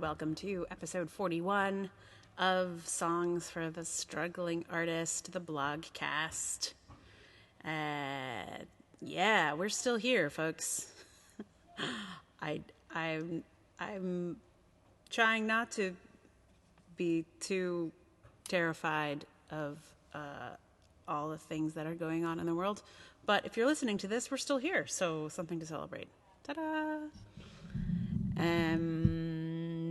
welcome to episode 41 of Songs for the Struggling Artist, the blogcast. Yeah, we're still here, folks. I'm trying not to be too terrified of all the things that are going on in the world. But if you're listening to this, we're still here, so something to celebrate. Ta-da!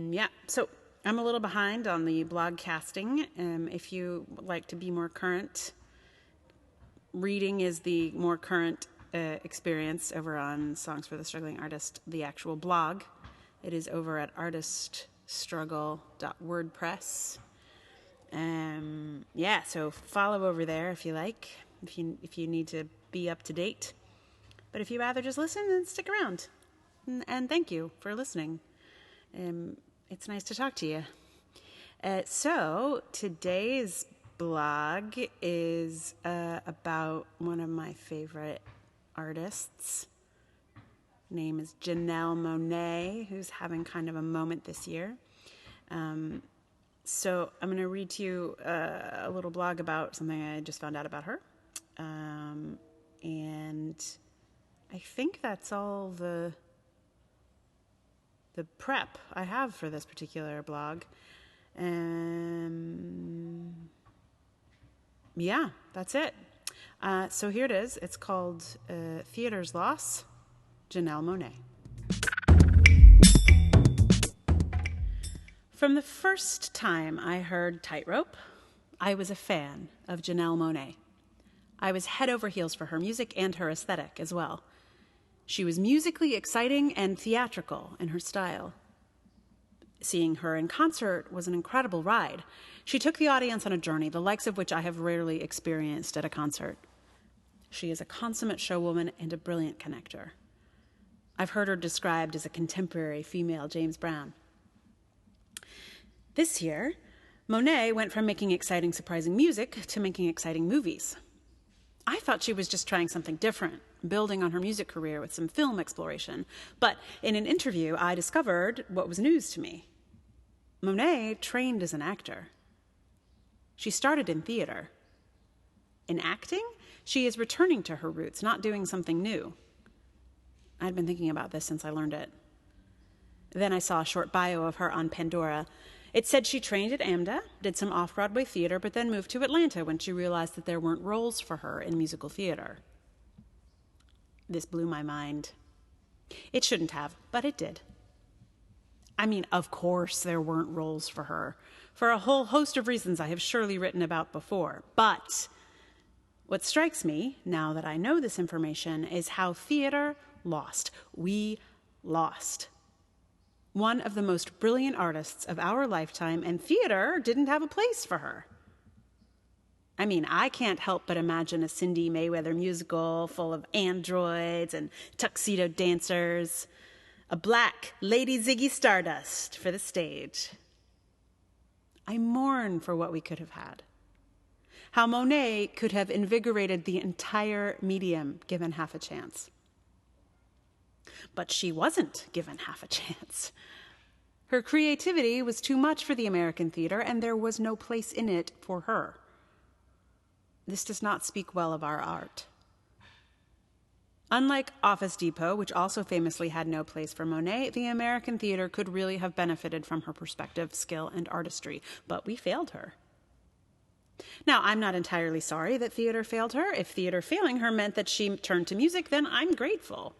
Yeah, so I'm a little behind on the blogcasting. If you would like to be more current, reading is the more current experience over on Songs for the Struggling Artist, the actual blog. It is over at artiststruggle.wordpress. Yeah, so follow over there if you like, if you need to be up to date. But if you rather just listen, then stick around. And thank you for listening. It's nice to talk to you. So today's blog is about one of my favorite artists. Name is Janelle Monae, who's having kind of a moment this year. So I'm going to read to you a little blog about something I just found out about her. And I think that's all the prep I have for this particular blog. Yeah, that's it. So here it is. It's called Theater's Loss, Janelle Monae. From the first time I heard Tightrope, I was a fan of Janelle Monae. I was head over heels for her music and her aesthetic as well. She was musically exciting and theatrical in her style. Seeing her in concert was an incredible ride. She took the audience on a journey, the likes of which I have rarely experienced at a concert. She is a consummate showwoman and a brilliant connector. I've heard her described as a contemporary female James Brown. This year, Monae went from making exciting, surprising music to making exciting movies. I thought she was just trying something different, building on her music career with some film exploration. But in an interview, I discovered what was news to me. Monae trained as an actor. She started in theater. In acting, she is returning to her roots, not doing something new. I'd been thinking about this since I learned it. Then I saw a short bio of her on Pandora. It said she trained at AMDA, did some off-Broadway theater, but then moved to Atlanta when she realized that there weren't roles for her in musical theater. This blew my mind. It shouldn't have, but it did. I mean, of course there weren't roles for her, for a whole host of reasons I have surely written about before. But what strikes me, now that I know this information, is how theater lost. We lost one of the most brilliant artists of our lifetime, and theater didn't have a place for her. I mean, I can't help but imagine a Cindy Mayweather musical full of androids and tuxedo dancers, a black Lady Ziggy Stardust for the stage. I mourn for what we could have had. How Monae could have invigorated the entire medium given half a chance. But she wasn't given half a chance. Her creativity was too much for the American theater, and there was no place in it for her. This does not speak well of our art. Unlike Office Depot, which also famously had no place for Monae, the American theater could really have benefited from her perspective, skill, and artistry, but we failed her. Now, I'm not entirely sorry that theater failed her. If theater failing her meant that she turned to music, then I'm grateful.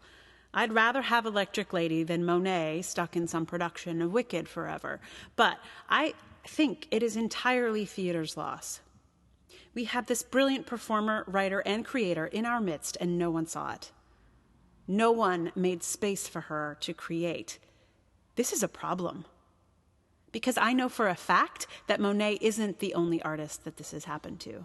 I'd rather have Electric Lady than Monae stuck in some production of Wicked forever. But I think it is entirely theater's loss. We have this brilliant performer, writer, and creator in our midst, and no one saw it. No one made space for her to create. This is a problem. Because I know for a fact that Monae isn't the only artist that this has happened to.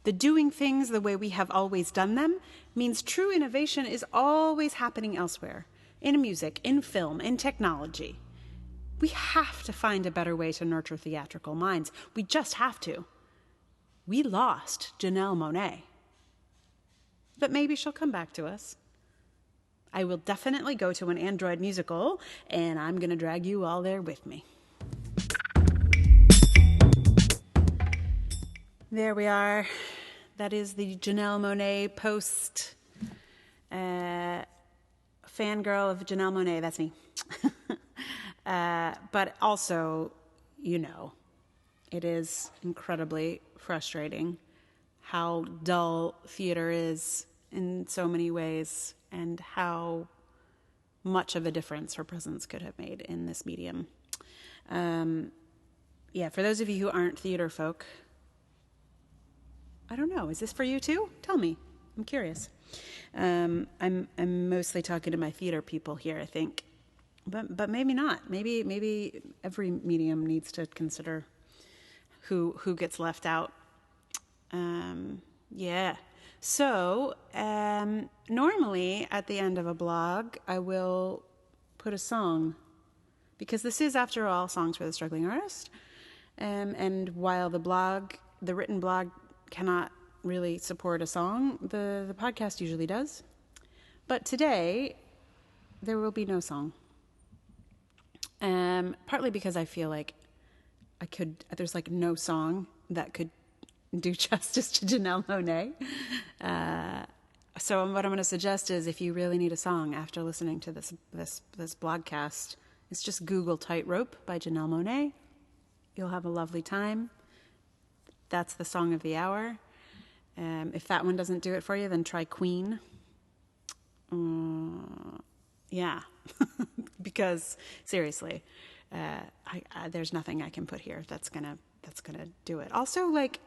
The doing things the way we have always done them means true innovation is always happening elsewhere, in music, in film, in technology. We have to find a better way to nurture theatrical minds. We just have to. We lost Janelle Monae. But maybe she'll come back to us. I will definitely go to an Android musical, and I'm going to drag you all there with me. There we are. That is the Janelle Monae post. Fangirl of Janelle Monae, that's me. But also, it is incredibly frustrating how dull theater is in so many ways and how much of a difference her presence could have made in this medium. For those of you who aren't theater folk, I don't know, is this for you too? Tell me. I'm curious. I'm mostly talking to my theater people here, I think. But maybe not. Maybe every medium needs to consider who gets left out. So normally at the end of a blog, I will put a song, because this is, after all, Songs for the Struggling Artist. And while the written blog cannot really support a song, the podcast usually does. But today, there will be no song. Partly because I feel like there's like no song that could do justice to Janelle Monae. So what I'm going to suggest is, if you really need a song after listening to this blogcast, it's just Google Tightrope by Janelle Monae. You'll have a lovely time. That's the song of the hour. If that one doesn't do it for you, then try Queen. Because seriously, there's nothing I can put here that's gonna do it. Also, like,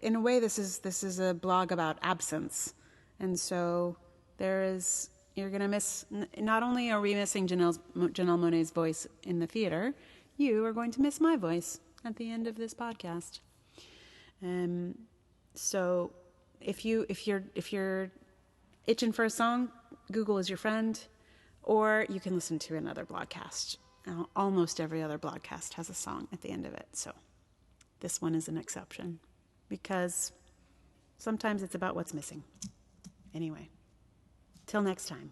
in a way, this is a blog about absence, and so you're gonna miss. Not only are we missing Janelle Monae's voice in the theater, you are going to miss my voice at the end of this podcast. So if you're itching for a song, Google is your friend, or you can listen to another blogcast. Almost every other blogcast has a song at the end of it, so this one is an exception, because sometimes it's about what's missing. Anyway, till next time.